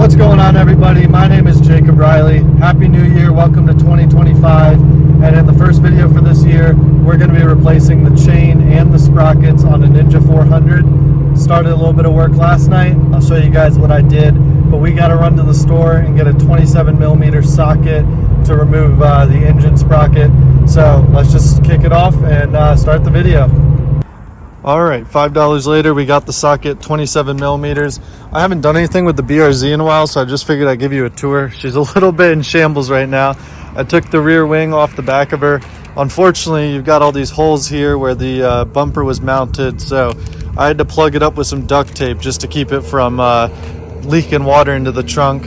What's going on, everybody? My name is Jacob Riley. Happy New Year. Welcome to 2025. And in the first video for this year, we're going to be replacing the chain and the sprockets on a Ninja 400. Started a little bit of work last night. I'll show you guys what I did. But we got to run to the store and get a 27mm socket to remove the engine sprocket. So let's just kick it off and start the video. All right, $5 later, we got the socket, 27mm. I haven't done anything with the BRZ in a while, so I just figured I'd give you a tour. She's a little bit in shambles right now. I took the rear wing off the back of her. Unfortunately, you've got all these holes here where the bumper was mounted, so I had to plug it up with some duct tape just to keep it from leaking water into the trunk.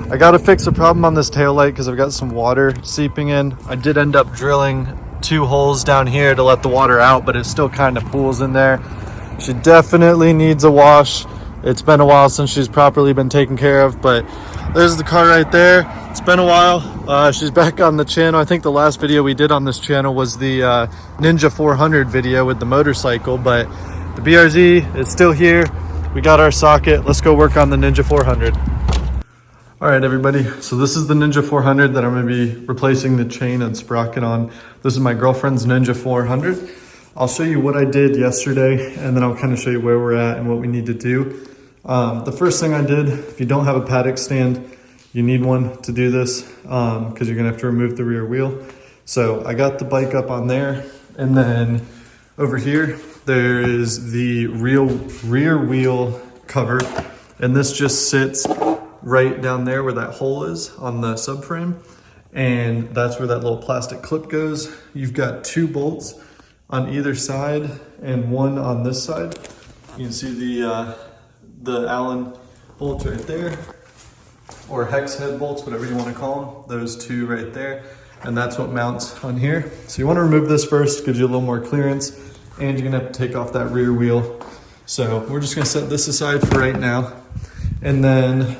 I got to fix a problem on this taillight because I've got some water seeping in. I did end up drilling 2 holes down here to let the water out, but it still kind of pools in there. She definitely needs a wash. It's been a while since she's properly been taken care of, but there's the car right there. It's been a while. She's back on the channel. I think the last video we did on this channel was the Ninja 400 video with the motorcycle, but the BRZ is still here. We got our socket. Let's go work on the Ninja 400. All right, everybody, so this is the Ninja 400 that I'm gonna be replacing the chain and sprocket on. This is my girlfriend's Ninja 400. I'll show you what I did yesterday, and then I'll kind of show you where we're at and what we need to do. The first thing I did, if you don't have a paddock stand, you need one to do this because you're gonna have to remove the rear wheel. So I got the bike up on there, and then over here, there is the rear wheel cover, and this just sits right down there where that hole is on the subframe, and that's where that little plastic clip goes. You've got 2 bolts on either side and 1 on this side. You can see the Allen bolts right there, or hex head bolts, whatever you want to call them. Those 2 right there, and that's what mounts on here. So you want to remove this first, gives you a little more clearance, and you're gonna have to take off that rear wheel. So we're just gonna set this aside for right now, and then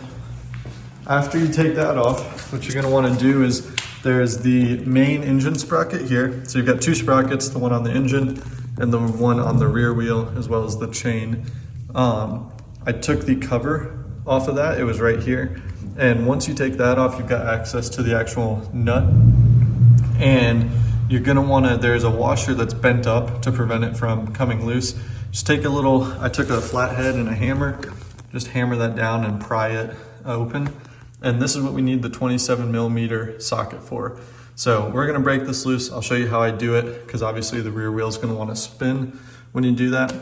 after you take that off, what you're gonna wanna do is there's the main engine sprocket here. So you've got 2 sprockets, the one on the engine and the one on the rear wheel, as well as the chain. I took the cover off of that, it was right here. And once you take that off, you've got access to the actual nut. And you're gonna wanna, there's a washer that's bent up to prevent it from coming loose. Just take a little, I took a flathead and a hammer, just hammer that down and pry it open. And this is what we need the 27mm socket for. So we're gonna break this loose. I'll show you how I do it, because obviously the rear wheel is gonna wanna spin when you do that.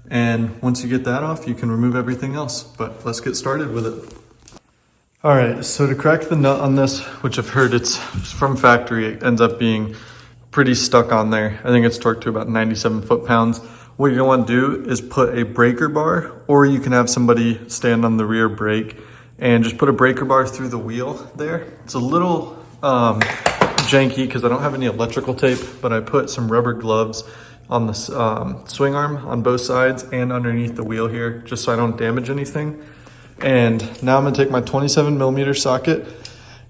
And once you get that off, you can remove everything else, but let's get started with it. All right, so to crack the nut on this, which I've heard it's from factory, it ends up being pretty stuck on there. I think it's torqued to about 97 foot-pounds. What you're gonna wanna do is put a breaker bar, or you can have somebody stand on the rear brake and just put a breaker bar through the wheel there. It's a little janky because I don't have any electrical tape, but I put some rubber gloves on the swing arm on both sides and underneath the wheel here, just so I don't damage anything. And now I'm gonna take my 27mm socket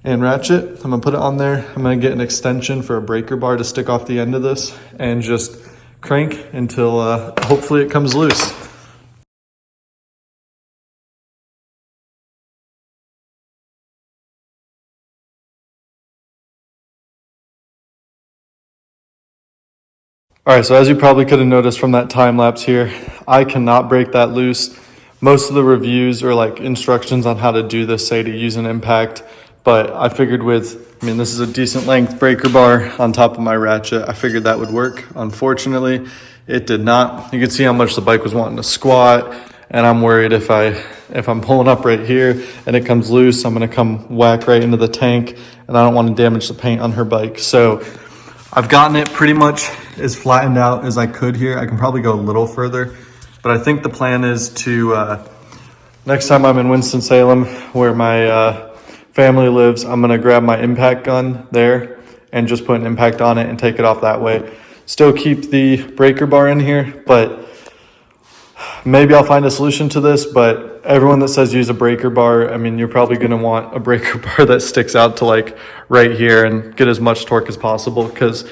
and ratchet. I'm gonna put it on there. I'm gonna get an extension for a breaker bar to stick off the end of this and just crank until hopefully it comes loose. All right, so as you probably could have noticed from that time lapse here, I cannot break that loose. Most of the reviews or like instructions on how to do this say to use an impact, but I figured this is a decent length breaker bar on top of my ratchet. I figured that would work. Unfortunately, it did not. You can see how much the bike was wanting to squat, and I'm worried if I'm pulling up right here and it comes loose, I'm gonna come whack right into the tank, and I don't want to damage the paint on her bike. So I've gotten it pretty much as flattened out as I could here. I can probably go a little further, but I think the plan is to, next time I'm in Winston-Salem, where my family lives, I'm gonna grab my impact gun there and just put an impact on it and take it off that way. Still keep the breaker bar in here, but maybe I'll find a solution to this. But everyone that says use a breaker bar, I mean, you're probably gonna want a breaker bar that sticks out to like right here and get as much torque as possible, because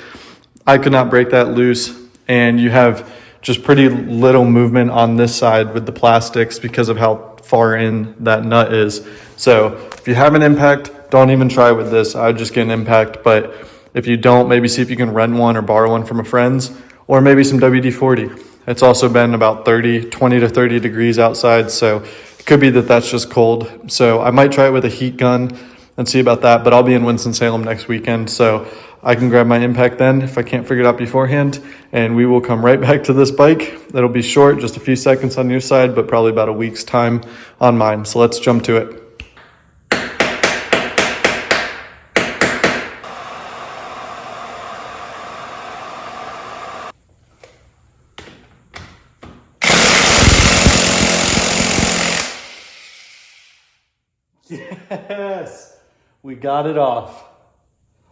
I could not break that loose. And you have just pretty little movement on this side with the plastics because of how far in that nut is. So if you have an impact, don't even try with this. I would just get an impact. But if you don't, maybe see if you can rent one or borrow one from a friend's, or maybe some WD-40. It's also been about 20 to 30 degrees outside. So it could be that that's just cold. So I might try it with a heat gun and see about that, but I'll be in Winston-Salem next weekend. So I can grab my impact then if I can't figure it out beforehand, and we will come right back to this bike. It'll be short, just a few seconds on your side, but probably about a week's time on mine. So let's jump to it. Yes, we got it off.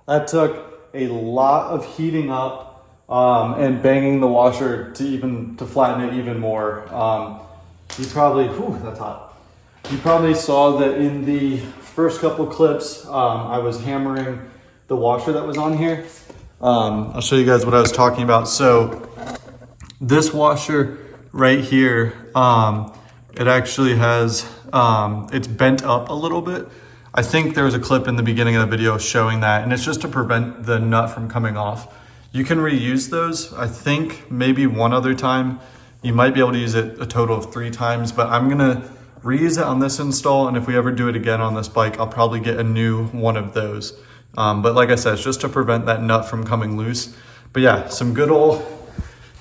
That took a lot of heating up and banging the washer to flatten it even more. You probably, that's hot. You probably saw that in the first couple clips, I was hammering the washer that was on here. I'll show you guys what I was talking about. So this washer right here, it actually has, it's bent up a little bit. I think there was a clip in the beginning of the video showing that, and it's just to prevent the nut from coming off. You can reuse those. I think maybe one other time. You might be able to use it a total of 3 times, but I'm gonna reuse it on this install, and if we ever do it again on this bike, I'll probably get a new one of those. But like I said, it's just to prevent that nut from coming loose. But yeah, some good old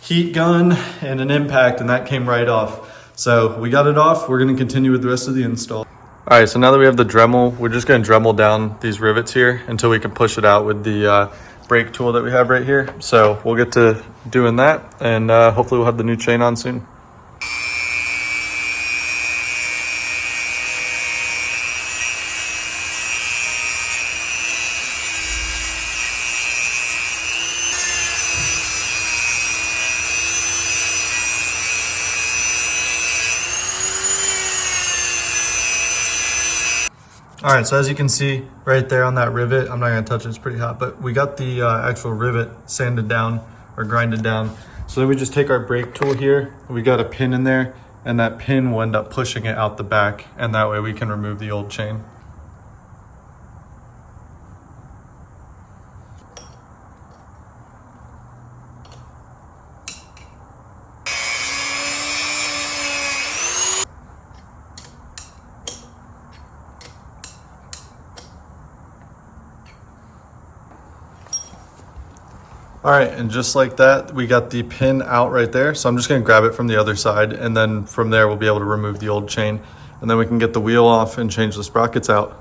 heat gun and an impact, and that came right off. So we got it off. We're gonna continue with the rest of the install. All right, so now that we have the Dremel, we're just gonna Dremel down these rivets here until we can push it out with the brake tool that we have right here. So we'll get to doing that, and hopefully we'll have the new chain on soon. All right, so as you can see right there on that rivet, I'm not gonna touch it, it's pretty hot, but we got the actual rivet sanded down or grinded down. So then we just take our brake tool here, we got a pin in there, and that pin will end up pushing it out the back, and that way we can remove the old chain. All right, and just like that, we got the pin out right there. So I'm just gonna grab it from the other side, and then from there, we'll be able to remove the old chain, and then we can get the wheel off and change the sprockets out.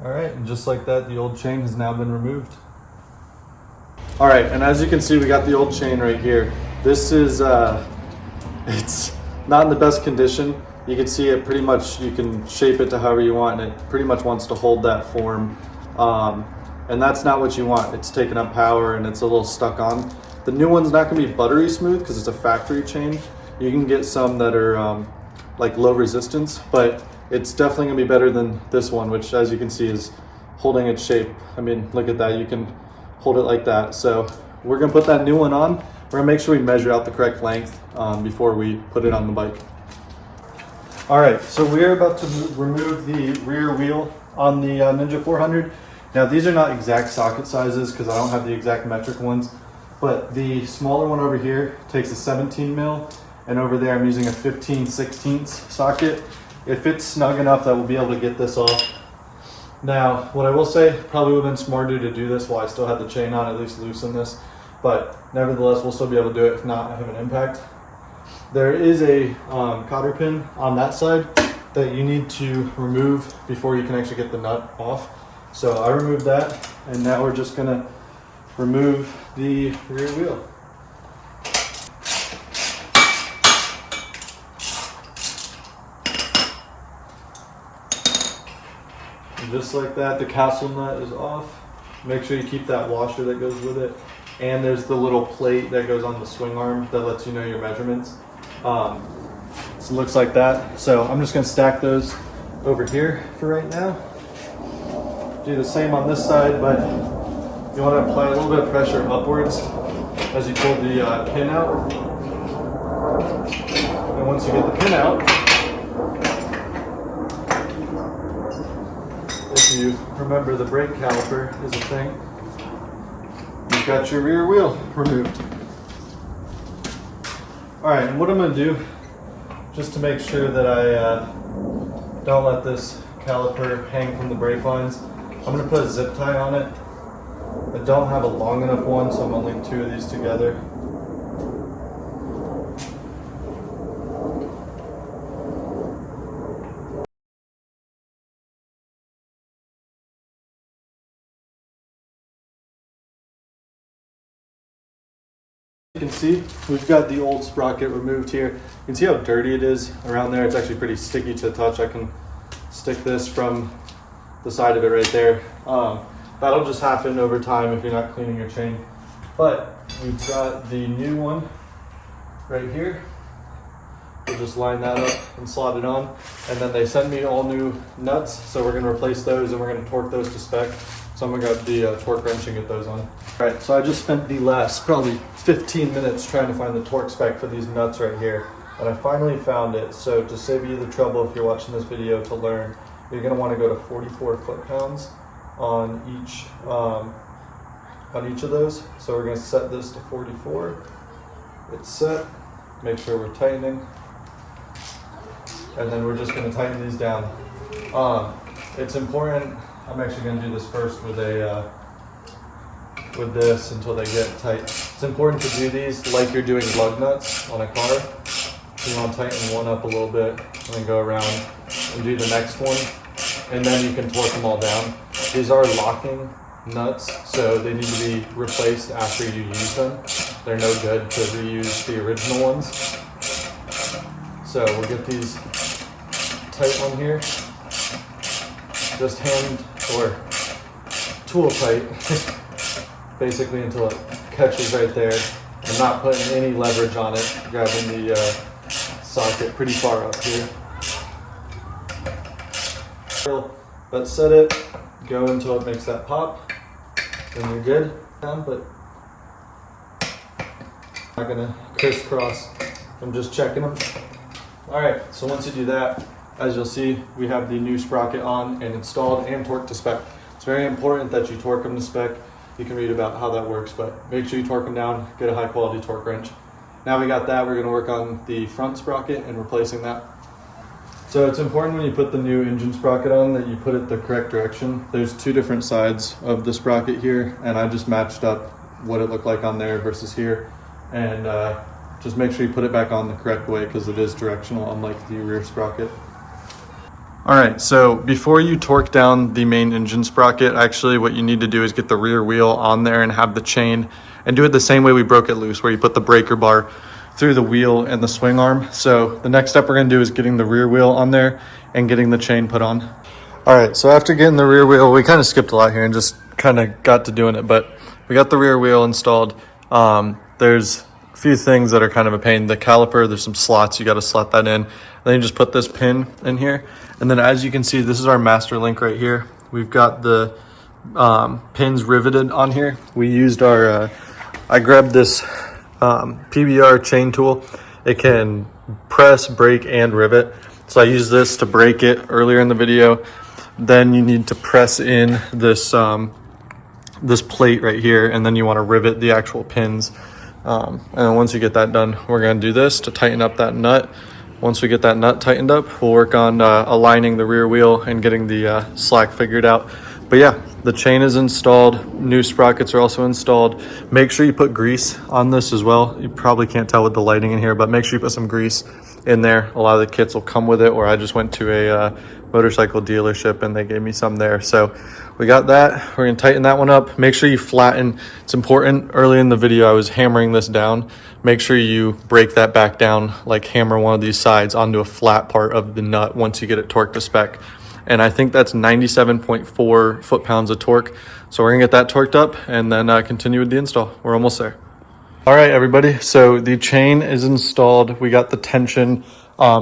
All right, and just like that, the old chain has now been removed. All right, and as you can see, we got the old chain right here. This is, it's not in the best condition. You can see it pretty much, you can shape it to however you want, and it pretty much wants to hold that form. And that's not what you want. It's taking up power and it's a little stuck on. The new one's not gonna be buttery smooth because it's a factory chain. You can get some that are like low resistance, but it's definitely gonna be better than this one, which as you can see is holding its shape. I mean, look at that, you can hold it like that. So we're gonna put that new one on. We're gonna make sure we measure out the correct length before we put it on the bike. All right, so we're about to remove the rear wheel on the Ninja 400. Now these are not exact socket sizes because I don't have the exact metric ones, but the smaller one over here takes a 17 mil, and over there I'm using a 15/16 socket. It fits snug enough that we'll be able to get this off. Now, what I will say, probably would have been smarter to do this while I still had the chain on, at least loosen this, but nevertheless, we'll still be able to do it if not have an impact. There is a cotter pin on that side that you need to remove before you can actually get the nut off. So I removed that, and now we're just gonna remove the rear wheel. And just like that, the castle nut is off. Make sure you keep that washer that goes with it. And there's the little plate that goes on the swing arm that lets you know your measurements. So it looks like that. So I'm just gonna stack those over here for right now. Do the same on this side, but You want to apply a little bit of pressure upwards as you pull the pin out. And once you get the pin out, if you remember the brake caliper is a thing, you've got your rear wheel removed. Alright, and what I'm going to do, just to make sure that I don't let this caliper hang from the brake lines, I'm going to put a zip tie on it. I don't have a long enough one, so I'm only 2 of these together. You can see we've got the old sprocket removed here. You can see how dirty it is around there. It's actually pretty sticky to the touch. I can stick this from the side of it right there. That'll just happen over time if you're not cleaning your chain. But we've got the new one right here. We'll just line that up and slot it on. And then they sent me all new nuts, so we're gonna replace those and we're gonna torque those to spec. So I'm gonna grab the torque wrench and get those on. All right, so I just spent the last probably 15 minutes trying to find the torque spec for these nuts right here. And I finally found it. So to save you the trouble if you're watching this video to learn, you're gonna wanna go to 44 foot-pounds on each of those. So we're gonna set this to 44. It's set, make sure we're tightening. And then we're just gonna tighten these down. It's important, I'm actually gonna do this first with this until they get tight. It's important to do these like you're doing lug nuts on a car. You want to tighten one up a little bit and then go around and do the next one. And then you can torque them all down. These are locking nuts, so they need to be replaced after you use them. They're no good to reuse the original ones. So we'll get these tight on here. Just hand or tool tight, basically until it catches right there. I'm not putting any leverage on it, grabbing the socket pretty far up here. But set it, go until it makes that pop, then you're good. But I'm not gonna crisscross, I'm just checking them. All right, so once you do that, as you'll see, we have the new sprocket on and installed and torqued to spec. It's very important that you torque them to spec. You can read about how that works, but make sure you torque them down, get a high quality torque wrench. Now we got that, we're gonna work on the front sprocket and replacing that. So it's important when you put the new engine sprocket on that you put it the correct direction. There's 2 different sides of the sprocket here, and I just matched up what it looked like on there versus here. And just make sure you put it back on the correct way because it is directional, unlike the rear sprocket. All right, so before you torque down the main engine sprocket, actually what you need to do is get the rear wheel on there and have the chain, and do it the same way we broke it loose, where you put the breaker bar through the wheel and the swing arm. So the next step we're gonna do is getting the rear wheel on there and getting the chain put on. All right, so after getting the rear wheel, we kind of skipped a lot here and just kind of got to doing it, but we got the rear wheel installed. There's a few things that are kind of a pain. The caliper, there's some slots, you gotta slot that in. Then you just put this pin in here. And then as you can see, this is our master link right here. We've got the pins riveted on here. We used our, I grabbed this PBR chain tool. It can press, break, and rivet. So I used this to break it earlier in the video. Then you need to press in this, this plate right here, and then you wanna rivet the actual pins. And then once you get that done, we're gonna do this to tighten up that nut. Once we get that nut tightened up, we'll work on aligning the rear wheel and getting the slack figured out. But yeah, the chain is installed. New sprockets are also installed. Make sure you put grease on this as well. You probably can't tell with the lighting in here, but make sure you put some grease in there. A lot of the kits will come with it, or I just went to a motorcycle dealership and they gave me some there. So we got that. We're gonna tighten that one up. Make sure you flatten. It's important. Early in the video, I was hammering this down. Make sure you break that back down, like hammer one of these sides onto a flat part of the nut once you get it torqued to spec. And I think that's 97.4 foot-pounds of torque. So we're gonna get that torqued up and then continue with the install. We're almost there. All right, everybody. So the chain is installed. We got the tension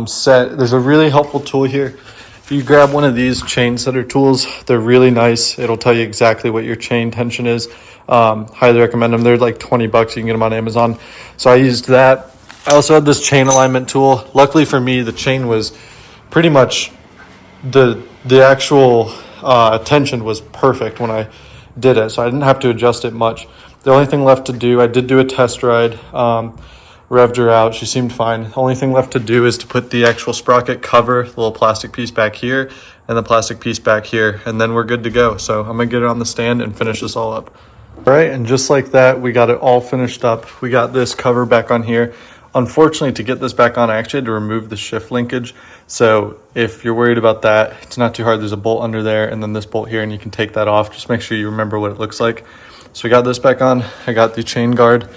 set. There's a really helpful tool here. If you grab one of these chain setter tools, they're really nice. It'll tell you exactly what your chain tension is. Highly recommend them. They're like 20 bucks. You can get them on Amazon. So I used that. I also had this chain alignment tool. Luckily for me, the chain was pretty much the actual tension was perfect when I did it, so I didn't have to adjust it much. The only thing left to do, I did do a test ride, revved her out, she seemed fine. The only thing left to do is to put the actual sprocket cover, the little plastic piece back here and the plastic piece back here, and then we're good to go. So I'm gonna get it on the stand and finish this all up. All right, and just like that, we got it all finished up. We got this cover back on here. Unfortunately, to get this back on, I actually had to remove the shift linkage. So if you're worried about that, it's not too hard. There's a bolt under there and then this bolt here, and you can take that off. Just make sure you remember what it looks like. So we got this back on. I got the chain guard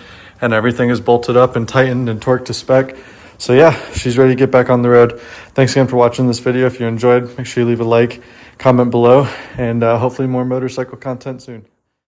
and everything is bolted up and tightened and torqued to spec. So yeah, she's ready to get back on the road. Thanks again for watching this video. If you enjoyed, make sure you leave a like, comment below, and hopefully more motorcycle content soon.